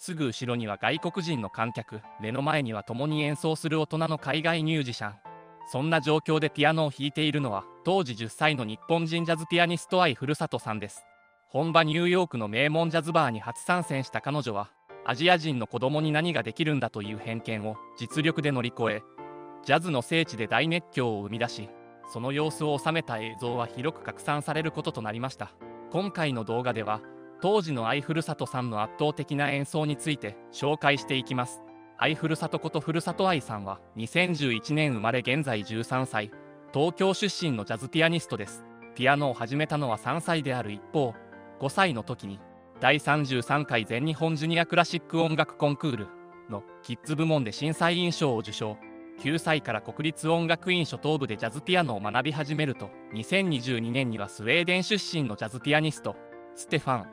すぐ後ろには外国人の観客、目の前には共に演奏する大人の海外ミュージシャン。そんな状況でピアノを弾いているのは当時10歳の日本人ジャズピアニスト相古里さんです。本場ニューヨークの名門ジャズバーに初参戦した彼女は、アジア人の子供に何ができるんだという偏見を実力で乗り越え、ジャズの聖地で大熱狂を生み出し、その様子を収めた映像は広く拡散されることとなりました。今回の動画では当時の相古里さんの圧倒的な演奏について紹介していきます。相古里こと古里愛さんは2011年生まれ、現在13歳、東京出身のジャズピアニストです。ピアノを始めたのは3歳である一方、5歳の時に第33回全日本ジュニアクラシック音楽コンクールのキッズ部門で審査員賞を受賞。9歳から国立音楽院初等部でジャズピアノを学び始めると、2022年にはスウェーデン出身のジャズピアニストステファン・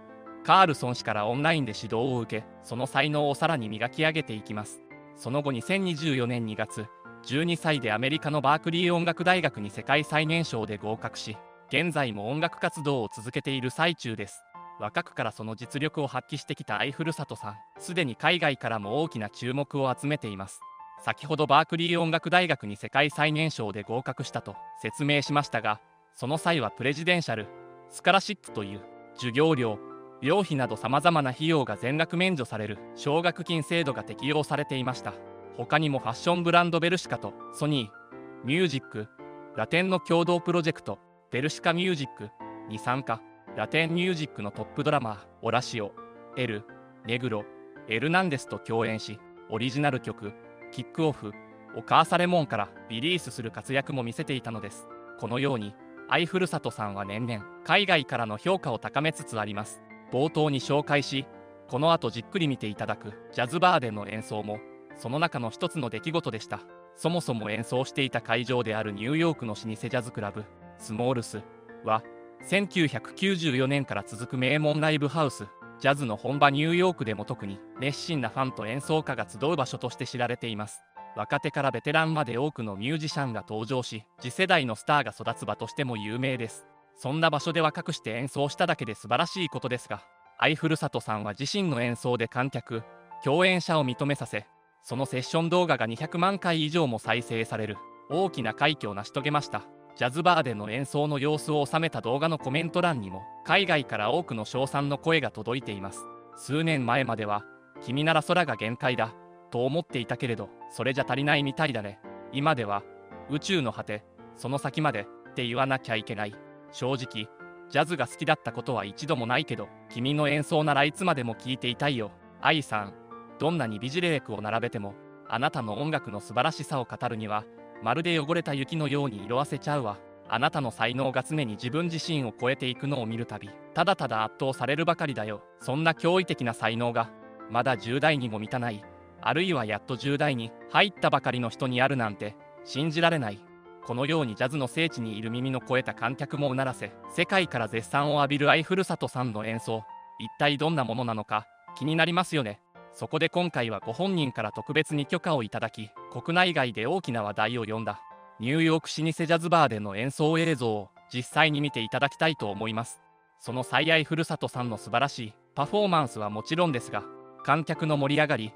カールソン氏からオンラインで指導を受け、その才能をさらに磨き上げていきます。その後2024年2月、12歳でアメリカのバークリー音楽大学に世界最年少で合格し、現在も音楽活動を続けている最中です。若くからその実力を発揮してきた相古里さん、すでに海外からも大きな注目を集めています。先ほどバークリー音楽大学に世界最年少で合格したと説明しましたが、その際はプレジデンシャル・スカラシップという授業料、寮費などさまざまな費用が全額免除される奨学金制度が適用されていました。他にもファッションブランドベルシカとソニー、ミュージック、ラテンの共同プロジェクト、ベルシカミュージックに参加。ラテンミュージックのトップドラマー、オラシオ、エル・ネグロ、エルナンデスと共演し、オリジナル曲、キックオフをカーサレモンからリリースする活躍も見せていたのです。このように相古里さんは年々海外からの評価を高めつつあります。冒頭に紹介し、この後じっくり見ていただくジャズバーでの演奏もその中の一つの出来事でした。そもそも演奏していた会場であるニューヨークの老舗ジャズクラブスモールスは1994年から続く名門ライブハウス。ジャズの本場ニューヨークでも特に熱心なファンと演奏家が集う場所として知られています。若手からベテランまで多くのミュージシャンが登場し、次世代のスターが育つ場としても有名です。そんな場所で若くして演奏しただけで素晴らしいことですが、相古里さんは自身の演奏で観客、共演者を認めさせ、そのセッション動画が200万回以上も再生される大きな快挙を成し遂げました。ジャズバーでの演奏の様子を収めた動画のコメント欄にも海外から多くの称賛の声が届いています。数年前までは君なら空が限界だと思っていたけれど、それじゃ足りないみたいだね。今では宇宙の果て、その先までって言わなきゃいけない。正直ジャズが好きだったことは一度もないけど、君の演奏ならいつまでも聴いていたいよ。愛さん、どんなに美辞麗句を並べてもあなたの音楽の素晴らしさを語るにはまるで汚れた雪のように色あせちゃうわ。あなたの才能が常に自分自身を超えていくのを見るたび、ただただ圧倒されるばかりだよ。そんな驚異的な才能がまだ10代にも満たない、あるいはやっと10代に入ったばかりの人にあるなんて信じられない。このようにジャズの聖地にいる耳の超えた観客もうならせ、世界から絶賛を浴びる相古里さんの演奏、一体どんなものなのか気になりますよね。そこで今回はご本人から特別に許可をいただき、国内外で大きな話題を呼んだニューヨーク老舗ジャズバーでの演奏映像を実際に見ていただきたいと思います。その最愛古里さんの素晴らしいパフォーマンスはもちろんですが、観客の盛り上がり、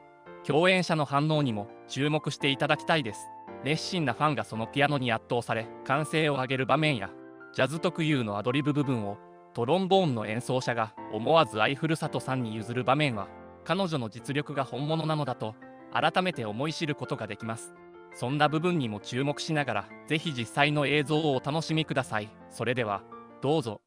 共演者の反応にも注目していただきたいです。熱心なファンがそのピアノに圧倒され歓声を上げる場面や、ジャズ特有のアドリブ部分をトロンボーンの演奏者が思わず相古里さんに譲る場面は、彼女の実力が本物なのだと改めて思い知ることができます。そんな部分にも注目しながら、ぜひ実際の映像をお楽しみください。それではどうぞ。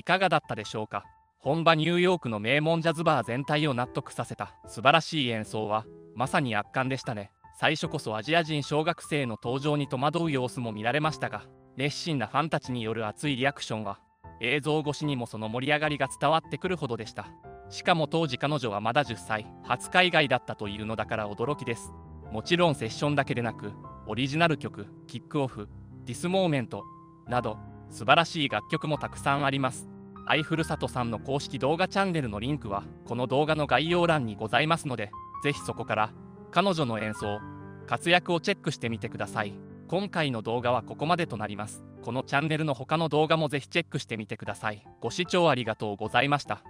かがだったでしょうか。本場ニューヨークの名門ジャズバー全体を納得させた素晴らしい演奏はまさに圧巻でしたね。最初こそアジア人小学生の登場に戸惑う様子も見られましたが、熱心なファンたちによる熱いリアクションは映像越しにもその盛り上がりが伝わってくるほどでした。しかも当時彼女はまだ10歳、初海外だったというのだから驚きです。もちろんセッションだけでなく、オリジナル曲、キックオフ、ディスモーメントなど素晴らしい楽曲もたくさんあります。愛ふるさとさんの公式動画チャンネルのリンクはこの動画の概要欄にございますので、ぜひそこから彼女の演奏、活躍をチェックしてみてください。今回の動画はここまでとなります。このチャンネルの他の動画もぜひチェックしてみてください。ご視聴ありがとうございました。